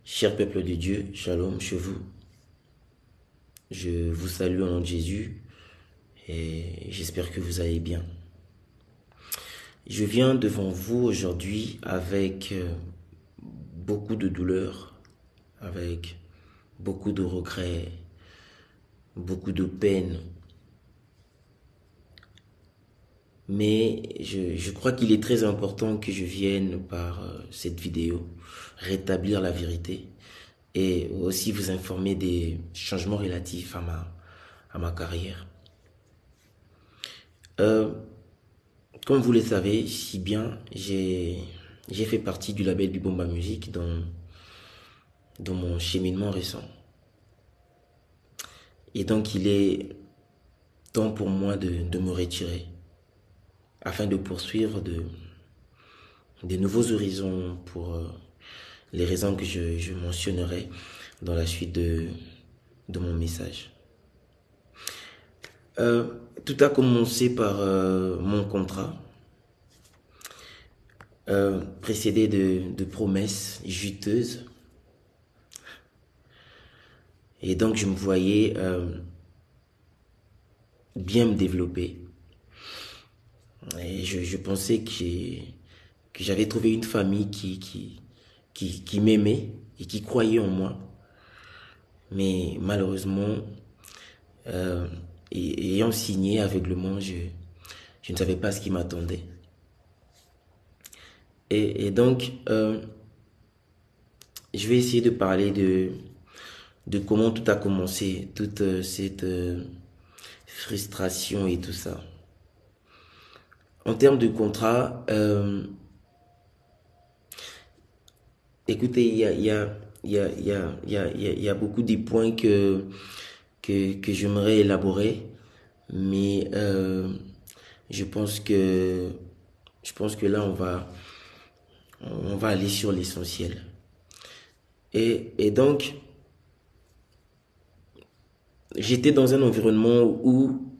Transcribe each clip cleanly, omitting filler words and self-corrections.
Cher peuple de Dieu, shalom chez vous. Je vous salue au nom de Jésus et j'espère que vous allez bien. Je viens devant vous aujourd'hui avec beaucoup de douleur, avec beaucoup de regrets, beaucoup de peine. Mais je crois qu'il est très important que je vienne par cette vidéo rétablir la vérité et aussi vous informer des changements relatifs à ma carrière. Comme vous le savez si bien, j'ai fait partie du label du Bomba Music dans mon cheminement récent. Et donc il est temps pour moi de me retirer afin de poursuivre de nouveaux horizons pour les raisons que je mentionnerai dans la suite de mon message. Tout a commencé par mon contrat, précédé de promesses juteuses. Et donc je me voyais bien me développer. Et je pensais que j'avais trouvé une famille qui m'aimait et qui croyait en moi. Mais malheureusement, ayant signé aveuglement, je ne savais pas ce qui m'attendait. Et donc, je vais essayer de parler de comment tout a commencé, toute cette frustration et tout ça. En termes de contrat, écoutez, il y a beaucoup de points que j'aimerais élaborer, mais je pense que là on va aller sur l'essentiel. Et donc j'étais dans un environnement où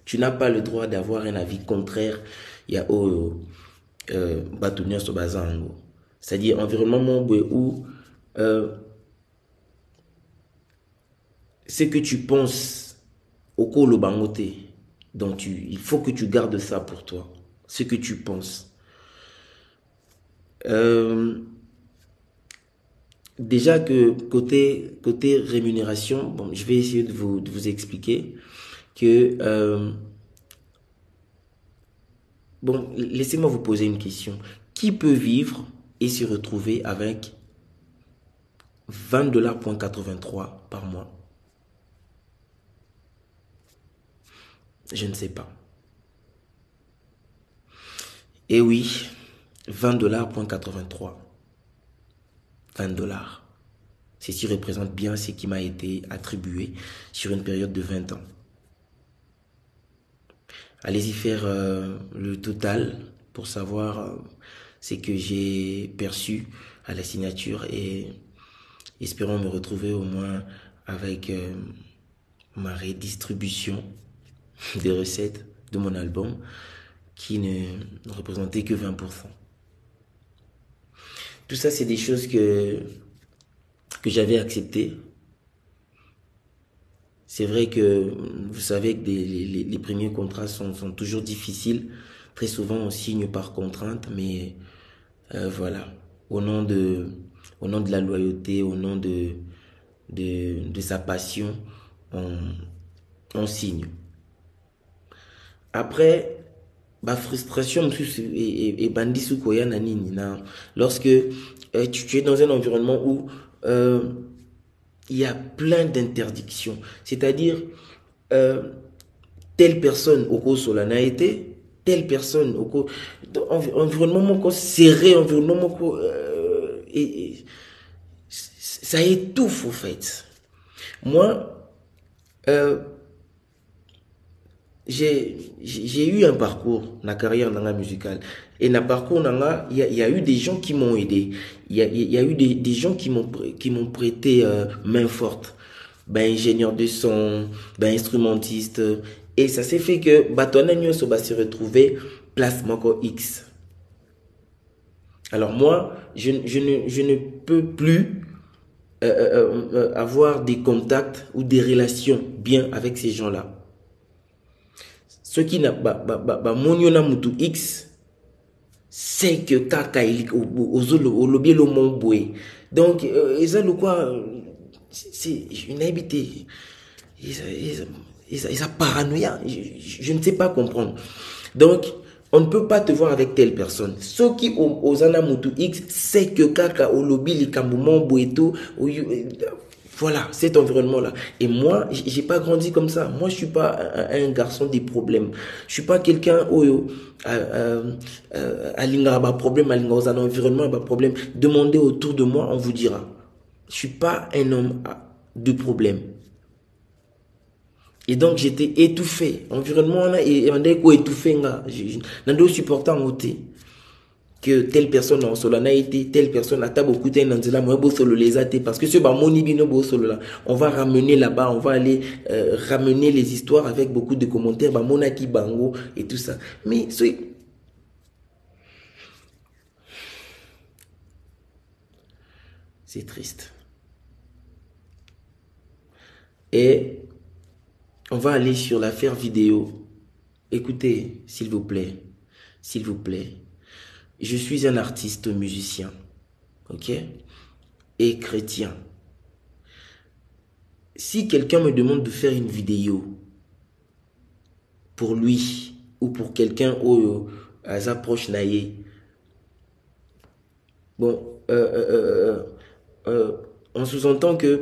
tu n'as pas le droit d'avoir un avis contraire. Il y a c'est-à-dire environnement où ce que tu penses au colo bangote, donc il faut que tu gardes ça pour toi, ce que tu penses. Déjà que côté rémunération, bon, je vais essayer de vous expliquer que bon, laissez-moi vous poser une question. Qui peut vivre et se retrouver avec 20,83 $ par mois? Je ne sais pas. Et oui, 20,83 $. 20 $. Ceci représente bien ce qui m'a été attribué sur une période de 20 ans. Allez-y faire le total pour savoir ce que j'ai perçu à la signature et espérons me retrouver au moins avec ma redistribution des recettes de mon album qui ne représentait que 20%. Tout ça, c'est des choses que j'avais acceptées. C'est vrai que vous savez que les premiers contrats sont toujours difficiles. Très souvent, on signe par contrainte, mais voilà, au nom de la loyauté, au nom de sa passion, on signe. Après, ma frustration et bandi sukoya nanini na lorsque tu es dans un environnement où il y a plein d'interdictions, c'est-à-dire telle personne au cours solana été, telle personne au cours environnement serré, environnement et ça étouffe au fait. Moi j'ai eu un parcours na carrière nanga musicale et na parcours nanga il y a eu des gens qui m'ont aidé, il y a eu des gens qui m'ont prêté main forte, ben ingénieur de son, ben instrumentiste, et ça s'est fait que batona nyoso ba se retrouver place moko X. Alors moi, je ne peux plus avoir des contacts ou des relations bien avec ces gens-là. Ceux qui n'ont pas mutu X, c'est que kaka au lobby le mon boué. Donc, ils ont le quoi, c'est une habité. Ils ont paranoïa. Je ne sais pas comprendre. Donc, on ne peut pas te voir avec telle personne. Ceux qui aux anamutu X, c'est que kaka au lobby les kamboumon boueto. Voilà, cet environnement-là. Et moi, j'ai pas grandi comme ça. Moi, je suis pas un garçon des problèmes. Je suis pas quelqu'un où à l'ingaba problème, à l'ingaba un environnement, bah problème. Demandez autour de moi, on vous dira. Je suis pas un homme de problème. Et donc, j'étais étouffé. Environnement, là, et on dit quoi étouffé, là. Je n'ai supporter en côté. Que telle personne en solo n'a été, telle personne a beaucoup de parce que ce on va ramener là-bas, on va aller ramener les histoires avec beaucoup de commentaires, monaki bango et tout ça. Mais c'est triste. Et on va aller sur l'affaire vidéo. Écoutez, s'il vous plaît, s'il vous plaît. Je suis un artiste musicien, ok, et chrétien. Si quelqu'un me demande de faire une vidéo pour lui ou pour quelqu'un où approche naïe, bon, on sous-entend que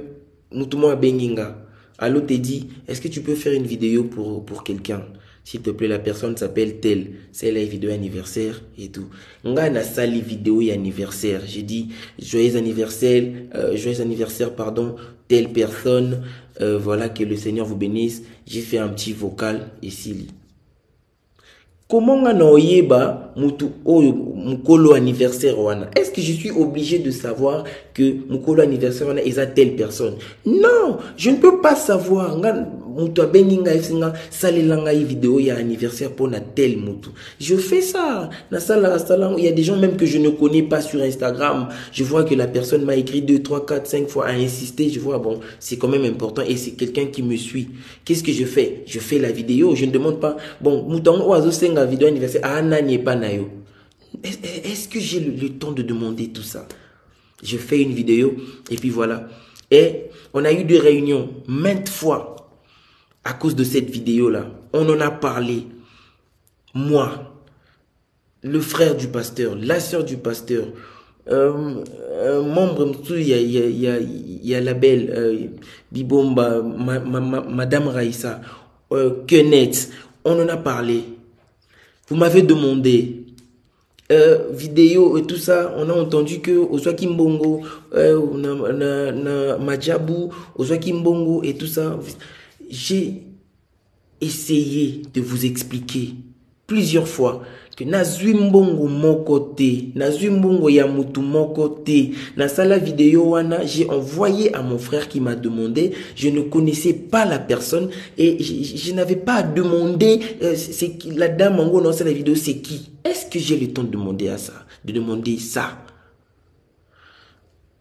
Moutouma Benginga, allô te dit, est-ce que tu peux faire une vidéo pour quelqu'un? S'il te plaît, la personne s'appelle telle. C'est la vidéo anniversaire et tout. Nga na sali vidéo anniversaire. J'ai dit joyeux anniversaire, pardon, telle personne. Voilà, que le Seigneur vous bénisse. J'ai fait un petit vocal ici. Comment nga na oyeba mutu oyo mukolo anniversaire wana? Est-ce que je suis obligé de savoir que mukolo anniversaire wana est à telle personne? Non, je ne peux pas savoir. Nga mutu abenginga esinga salelanga vidéo ya anniversaire pour na tel mutu. Je fais ça. Na sala il y a des gens même que je ne connais pas sur Instagram. Je vois que la personne m'a écrit 2, 3, 4, 5 fois à insister. Je vois bon, c'est quand même important et c'est quelqu'un qui me suit. Qu'est-ce que je fais? Je fais la vidéo. Je ne demande pas bon mutango oazo senga vidéo anniversaire pas nayo. Est-ce que j'ai le temps de demander tout ça? Je fais une vidéo et puis voilà. Et on a eu des réunions maintes fois à cause de cette vidéo-là. On en a parlé. Moi, le frère du pasteur, la sœur du pasteur, membre, il y a la belle Bibomba, Madame Raïssa, Kenneth, on en a parlé. Vous m'avez demandé vidéo et tout ça, on a entendu que Oswaki Mbongo, Majabu, Oswaki Mbongo et tout ça. J'ai essayé de vous expliquer plusieurs fois que Nazui Mbongo mon côté, Nazui Mbongo Yamutu mon côté, na sala vidéo wana, j'ai envoyé à mon frère qui m'a demandé, je ne connaissais pas la personne et je n'avais pas à demander c'est qui la dame en gros dans la vidéo c'est qui. Est-ce que j'ai le temps de demander à ça, de demander ça?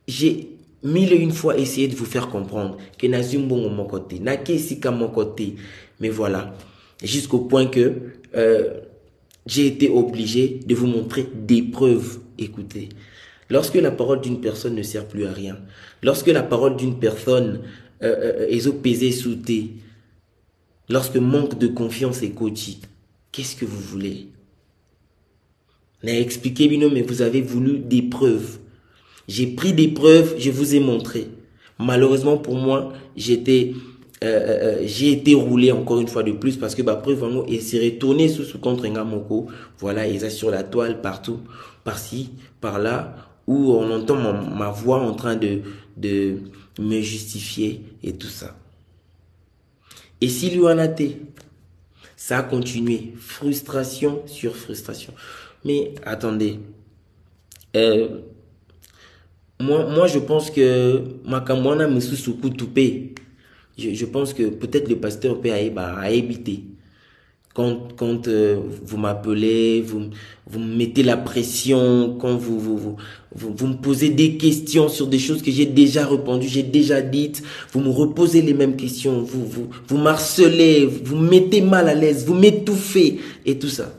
J'ai mille et une fois essayé de vous faire comprendre que Nazui Mbongo mon côté, Nake Sika mon côté, mais voilà, jusqu'au point que j'ai été obligé de vous montrer des preuves. Écoutez, lorsque la parole d'une personne ne sert plus à rien, lorsque la parole d'une personne est pesée sous thé, lorsque manque de confiance est coachée, qu'est-ce que vous voulez? N'a expliqué, mais vous avez voulu des preuves. J'ai pris des preuves, je vous ai montré. Malheureusement pour moi, j'ai été roulé encore une fois de plus parce que bah preuve vraiment et s'est retourné sous contre Ngamoko. Voilà, ils sont sur la toile partout, par-ci, par-là, où on entend ma voix en train de me justifier et tout ça. Et si lui en a été, ça a continué, frustration sur frustration. Mais attendez, moi je pense que Makamwana me sous-soukou toupé. Je pense que peut-être le pasteur peut a éviter. quand vous m'appelez, vous me mettez la pression, quand vous me posez des questions sur des choses que j'ai déjà répondu, j'ai déjà dites, vous me reposez les mêmes questions, vous m'harcelez, vous me mettez mal à l'aise, vous m'étouffez et tout ça.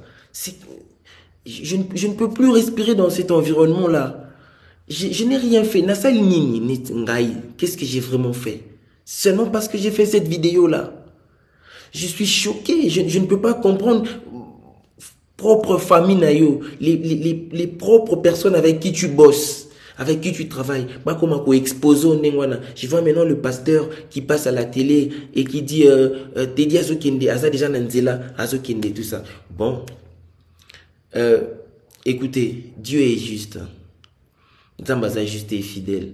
Je ne peux plus respirer dans cet environnement-là. Je n'ai rien fait. Qu'est-ce que j'ai vraiment fait? Seulement parce que j'ai fait cette vidéo-là. Je suis choqué, je ne peux pas comprendre propre famille nayo, les propres personnes avec qui tu bosses, avec qui tu travailles. Je vois maintenant le pasteur qui passe à la télé et qui dit Teddy Azokinde, Aza déjà Nanzela, Azokinde, tout ça. Bon, écoutez, Dieu est juste. Zambaza est juste et fidèle.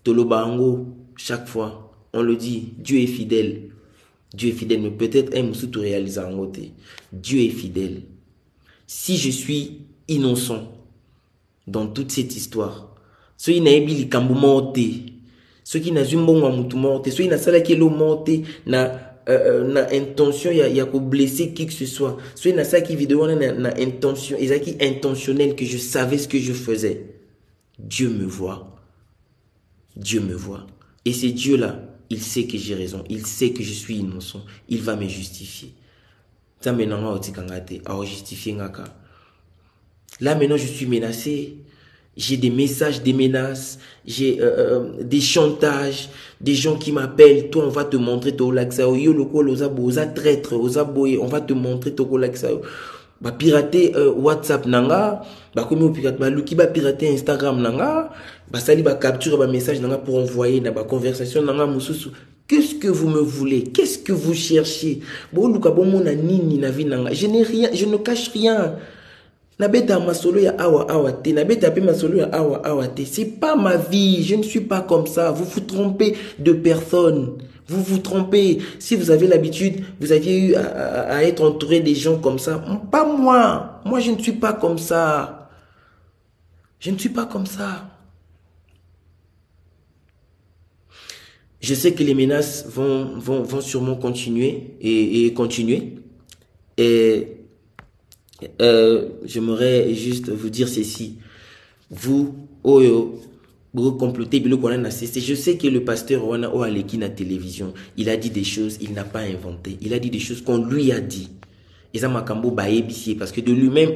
Tolobango, chaque fois, on le dit, Dieu est fidèle. Dieu est fidèle, mais peut-être un moussou tout réaliser en côté. Dieu est fidèle. Si je suis innocent dans toute cette histoire, ceux qui n'ont pas kambu morte, ceux qui n'ont pas moutou morte, ceux qui n'ont pas kelo morte, na intention ya ko blesser qui que ce soit, ceux qui n'ont pas qui vidéo na intention, ils qui intentionnel que je savais ce que je faisais. Dieu me voit. Dieu me voit. Et c'est Dieu là. Il sait que j'ai raison. Il sait que je suis innocent. Il va me justifier. Là maintenant, je suis menacé. J'ai des messages, des menaces. J'ai des chantages. Des gens qui m'appellent. Toi, on va te montrer ton laxao. Yo, le col, osa traître, osa boye. On va te montrer ton laxao. Ba pirater WhatsApp nanga. Ba comme pirate ba luki ba pirater Instagram nanga. Bah sali ba capture ba message nanga pour envoyer na ba conversation nanga mususu. Qu'est-ce que vous me voulez? Qu'est-ce que vous cherchez? Bon luka bon mona nini na vie nanga. Je n'ai rien, je ne cache rien. Na beta masolo ya awa te, na beta pe masolo ya awa te. C'est pas ma vie, je ne suis pas comme ça. Vous vous trompez de personne. Vous vous trompez. Si vous avez l'habitude, vous aviez eu à être entouré des gens comme ça. Pas moi. Moi, je ne suis pas comme ça. Je ne suis pas comme ça. Je sais que les menaces vont sûrement continuer et continuer. Et j'aimerais juste vous dire ceci. Vous, vous complotez, je sais que le pasteur Wana Oaleki na télévision, il a dit des choses, il n'a pas inventé. Il a dit des choses qu'on lui a dit. Et ça m'a cambo parce que de lui-même,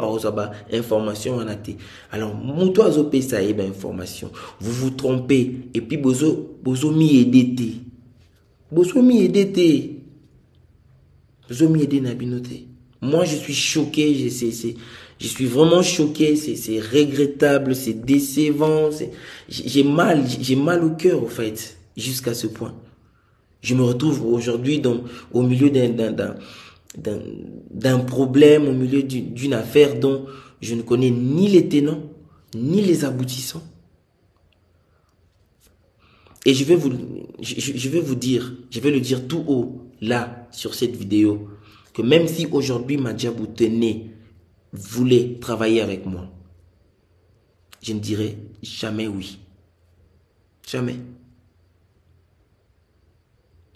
information en a été. Alors, mouto azopé ça information. Vous vous trompez. Et puis, bozo mi edete. Bozo mi edete. Bozo mi edete nabinote. Moi, je suis choqué. Je suis vraiment choqué. C'est regrettable. C'est décevant. J'ai mal au cœur, en fait. Jusqu'à ce point. Je me retrouve aujourd'hui au milieu d'un problème, au milieu d'une affaire dont je ne connais ni les tenants, ni les aboutissants. Et je vais vous dire, je vais le dire tout haut, là, sur cette vidéo, que même si aujourd'hui Madjabou Tene voulait travailler avec moi, je ne dirais jamais oui. Jamais.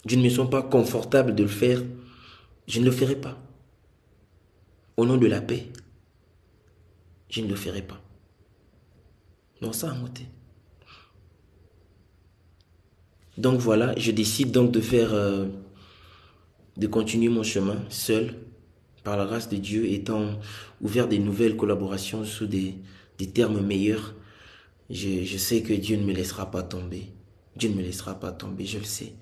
Je ne me sens pas confortable de le faire. Je ne le ferai pas. Au nom de la paix, je ne le ferai pas. Non, ça a monté. Donc voilà, je décide donc de continuer mon chemin seul, par la grâce de Dieu, étant ouvert des nouvelles collaborations sous des termes meilleurs. Je sais que Dieu ne me laissera pas tomber. Dieu ne me laissera pas tomber, je le sais.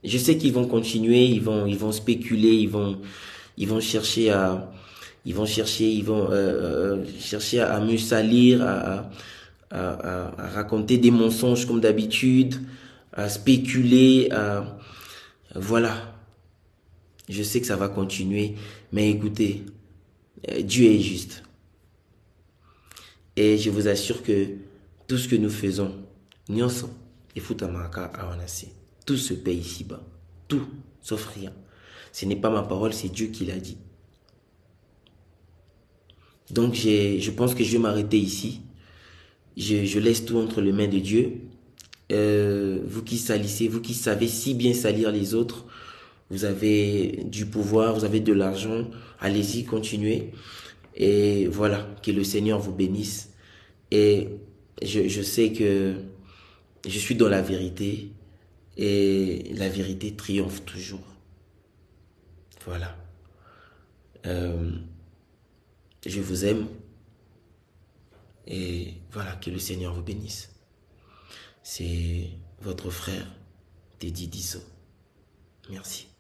Je sais qu'ils vont continuer, ils vont spéculer, ils vont chercher à me salir, à raconter des mensonges comme d'habitude, à spéculer, voilà. Je sais que ça va continuer, mais écoutez, Dieu est juste. Et je vous assure que tout ce que nous faisons, nyonso, et futamaka awanasi. Tout se paye ici-bas. Tout, sauf rien. Ce n'est pas ma parole, c'est Dieu qui l'a dit. Donc, je pense que je vais m'arrêter ici. Je laisse tout entre les mains de Dieu. Vous qui salissez, vous qui savez si bien salir les autres, vous avez du pouvoir, vous avez de l'argent, allez-y, continuez. Et voilà, que le Seigneur vous bénisse. Et je sais que je suis dans la vérité et la vérité triomphe toujours. Voilà. Euh, je vous aime et voilà, que le Seigneur vous bénisse. C'est votre frère, Teddy Disso. Merci.